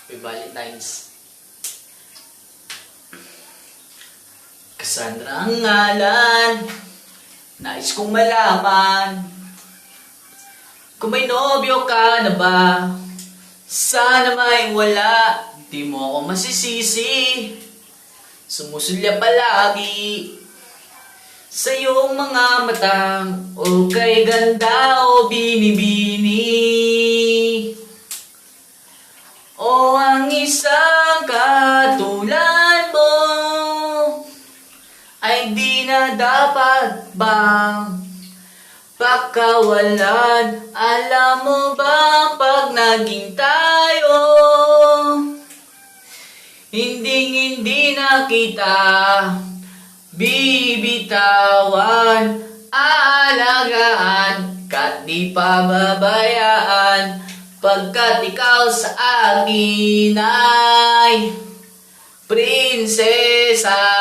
Happy Valentine's. Cassandra ang ngalan, nais kong malaman kung may nobyo ka na ba. Sana may wala, di mo ako masisisi. Sumusulya palagi sa iyong mga matang, o kay ganda o binibini. O ang isang katulad mo ay di na dapat bang pakawalan. Alam mo ba pag naging tayo, hindi na kita bibitawan. Aalagaan ka't di pababayaan, pagkat ikaw sa akin ay prinsesa.